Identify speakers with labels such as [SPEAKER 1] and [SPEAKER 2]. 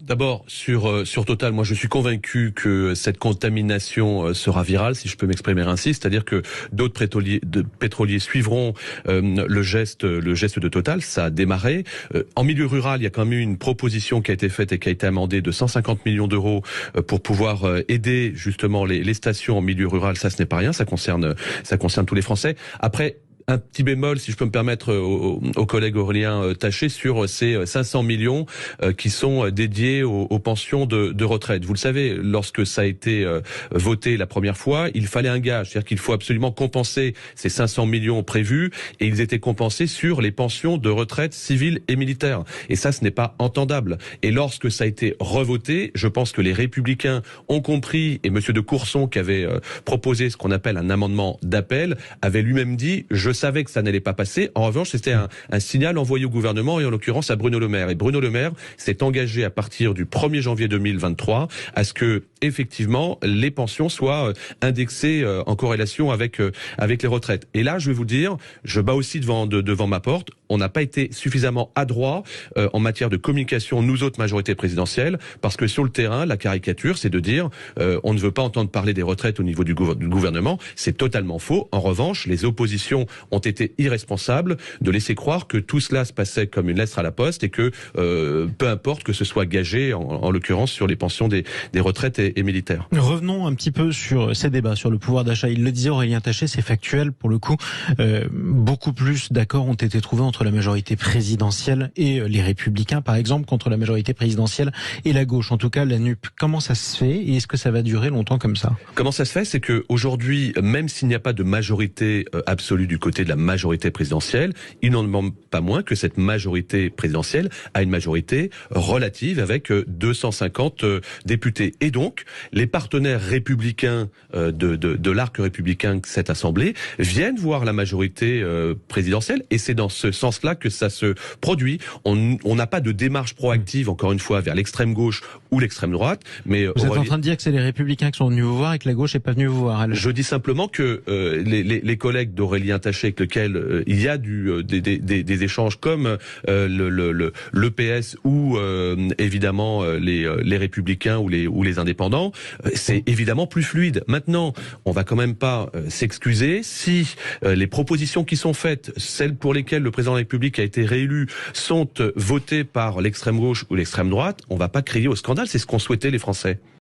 [SPEAKER 1] d'abord sur Total, moi je suis convaincu que cette contamination sera virale, si je peux m'exprimer ainsi, c'est-à-dire que d'autres pétroliers suivront le geste de Total. Ça a démarré. En milieu rural, il y a quand même eu une proposition qui a été faite et qui a été amendée de 150 millions d'euros pour pouvoir aider justement les stations en milieu rural. Ça, ce n'est pas rien. Ça concerne tous les Français. Après, un petit bémol, si je peux me permettre, au collègue Aurélien Taché, sur ces 500 millions qui sont dédiés aux pensions de retraite. Vous le savez, lorsque ça a été voté la première fois, il fallait un gage, c'est-à-dire qu'il faut absolument compenser ces 500 millions prévus, et ils étaient compensés sur les pensions de retraite civiles et militaires. Et ça, ce n'est pas entendable. Et lorsque ça a été revoté, je pense que les Républicains ont compris, et Monsieur de Courson, qui avait proposé ce qu'on appelle un amendement d'appel, avait lui-même dit « Je savais que ça n'allait pas passer ». En revanche, c'était un signal envoyé au gouvernement et en l'occurrence à Bruno Le Maire. Et Bruno Le Maire s'est engagé à partir du 1er janvier 2023 à ce que, effectivement, les pensions soient indexées en corrélation avec les retraites. Et là, je vais vous dire, je bats aussi devant ma porte. On n'a pas été suffisamment adroit en matière de communication, nous autres majorité présidentielle, parce que sur le terrain, la caricature, c'est de dire on ne veut pas entendre parler des retraites au niveau du gouvernement. C'est totalement faux. En revanche, les oppositions ont été irresponsables de laisser croire que tout cela se passait comme une lettre à la poste et que peu importe que ce soit gagé, en l'occurrence sur les pensions des retraites et militaires.
[SPEAKER 2] Revenons un petit peu sur ces débats, sur le pouvoir d'achat. Il le disait, Aurélien Taché, c'est factuel pour le coup. Beaucoup plus d'accords ont été trouvés entre la majorité présidentielle et les Républicains, par exemple, contre la majorité présidentielle et la gauche, en tout cas la NUP. Comment ça se fait et est-ce que ça va durer longtemps comme ça?
[SPEAKER 1] Comment ça se fait? C'est que aujourd'hui, même s'il n'y a pas de majorité absolue du côté de la majorité présidentielle, il n'en demande pas moins que cette majorité présidentielle a une majorité relative avec 250 députés. Et donc, les partenaires républicains de l'arc républicain, cette assemblée, viennent voir la majorité présidentielle, et c'est dans ce sens-là que ça se produit. On n'a pas de démarche proactive, encore une fois, vers l'extrême gauche ou l'extrême droite. Mais
[SPEAKER 2] vous êtes en train de dire que c'est les Républicains qui sont venus vous voir et que la gauche n'est pas venue vous voir.
[SPEAKER 1] Je dis simplement que les collègues d'Aurélien Taché, avec lesquels il y a des échanges comme le PS ou évidemment les Républicains ou les indépendants, c'est évidemment plus fluide. Maintenant, on va quand même pas s'excuser si les propositions qui sont faites, celles pour lesquelles le président de la République a été réélu, sont votées par l'extrême gauche ou l'extrême droite. On va pas crier au scandale, c'est ce qu'ont souhaité les Français.